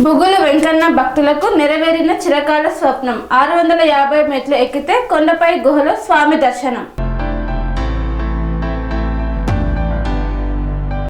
బుగుల వెంకన్న భక్తులకు నెరవేరిన చిరకాల స్వప్నం. 650 మెట్లు ఎక్కితే కొండపై గుహలో స్వామి దర్శనం.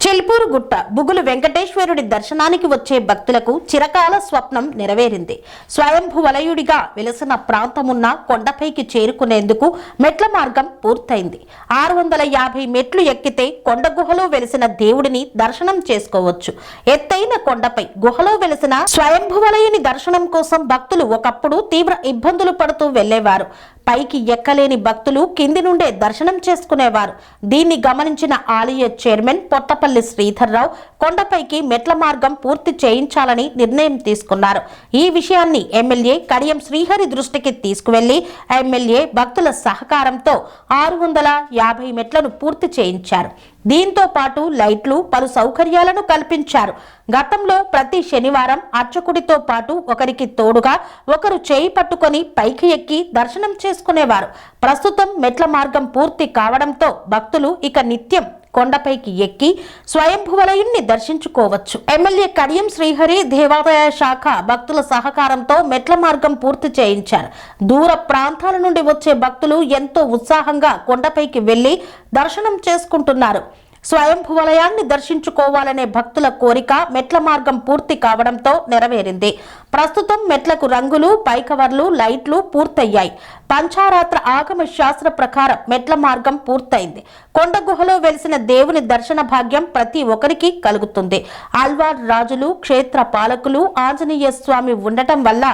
చెల్పూరు గుట్ట బుగులు వెంకటేశ్వరుడి దర్శనానికి వచ్చే భక్తులకు చిరకాల స్వప్నం నెరవేరింది. స్వయంభు వలయుడిగా వెలసిన ప్రాంతమున్న కొండపైకి చేరుకునేందుకు మెట్ల మార్గం పూర్తయింది. 650 మెట్లు ఎక్కితే కొండ గుహలో వెలిసిన దేవుడిని దర్శనం చేసుకోవచ్చు. ఎత్తైన కొండపై గుహలో వెలిసిన స్వయంభు వలయుని దర్శనం కోసం భక్తులు ఒకప్పుడు తీవ్ర ఇబ్బందులు పడుతూ వెళ్లేవారు. పైకి ఎక్కలేని భక్తులు కింది నుండే దర్శనం చేసుకునేవారు. దీన్ని గమనించిన ఆలయ చైర్మన్ పొట్టపల్లి శ్రీధర్రావు కొండపైకి మెట్ల మార్గం పూర్తి చేయించాలని నిర్ణయం తీసుకున్నారు. ఈ విషయాన్ని ఎమ్మెల్యే కడియం శ్రీహరి దృష్టికి తీసుకువెళ్లి ఎమ్మెల్యే భక్తుల సహకారంతో 650 మెట్లను పూర్తి చేయించారు. దీంతో పాటు లైట్లు, పలు సౌకర్యాలను కల్పించారు. గతంలో ప్రతి శనివారం అర్చకుడితో పాటు ఒకరికి తోడుగా ఒకరు చేయి పట్టుకొని పైకి ఎక్కి దర్శనం చేసుకునేవారు. ప్రస్తుతం మెట్ల మార్గం పూర్తి కావడంతో భక్తులు ఇక నిత్యం కొండపైకి ఎక్కి స్వయంభువలయుణ్ణి దర్శించుకోవచ్చు. ఎమ్మెల్యే కడియం శ్రీహరి దేవాదాయ శాఖ భక్తుల సహకారంతో మెట్ల మార్గం పూర్తి చేయించారు. దూర ప్రాంతాల నుండి వచ్చే భక్తులు ఎంతో ఉత్సాహంగా కొండపైకి వెళ్లి దర్శనం చేసుకుంటున్నారు. స్వయంభువలయాన్ని దర్శించుకోవాలనే భక్తుల కోరిక మెట్ల మార్గం పూర్తి కావడంతో నెరవేరింది. ప్రస్తుతం మెట్లకు రంగులు, పైకవర్లు, లైట్లు పూర్తయ్యాయి. పంచారాత్ర ఆగమ శాస్త్ర ప్రకారం మెట్ల మార్గం పూర్తయింది. కొండ గుహలో వెలిసిన దేవుని దర్శన భాగ్యం ప్రతి ఒక్కరికి కలుగుతుంది. ఆల్వార్ రాజులు, క్షేత్ర పాలకులు, ఆంజనేయ స్వామి ఉండటం వల్ల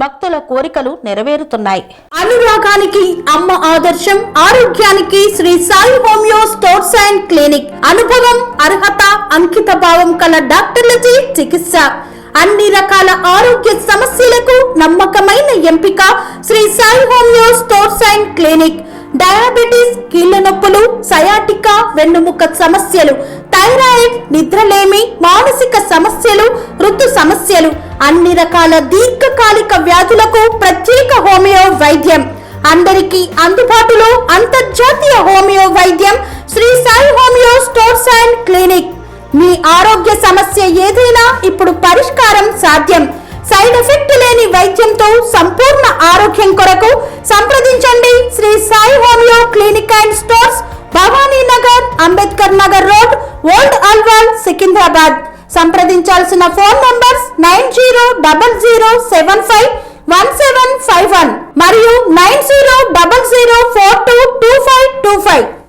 భక్తుల కోరికలు నెరవేరుతున్నాయి. అనురాగానికి అమ్మ ఆదర్శం, ఆరోగ్యానికి Shri Sai homeo stores and clinic. అనుభవం, అర్హత, అంకిత భావం కల డాక్టర్లచే చికిత్స. అన్ని రకాల ఆరోగ్య సమస్యలకు నమ్మకమైన ఎంపిక Shri Sai homeo stores and clinic. Diabetes, కీళ్ల నొప్పులు, సయాటికా, వెన్నుముక్క సమస్యలు, థైరాయిడ్, నిద్రలేమి, మానసిక సమస్యలు, ఋతు సమస్యలు, అన్ని రకాల దీర్ఘకాలిక వ్యాధులకు ప్రత్యేక హోమియో వైద్యం. అందరికీ అందుబాటులో అంతర్జాతీయ హోమియో వైద్యం Sri Sai homeo stores and clinic. మీ ఆరోగ్య సమస్య ఏదైనా ఇప్పుడు పరిష్కారం సాధ్యం. సైడ్ ఎఫెక్ట్ లేని వైద్యంతో సంపూర్ణ ఆరోగ్యం కొరకు సంప్రదించండి Sri Sai homeo clinic and stores, Bhavani Nagar, Ambedkar Nagar road, old Alwal, Secunderabad. సంప్రదించాల్సిన ఫోన్ నంబర్స్ 9000751751 మరియు 9000422525.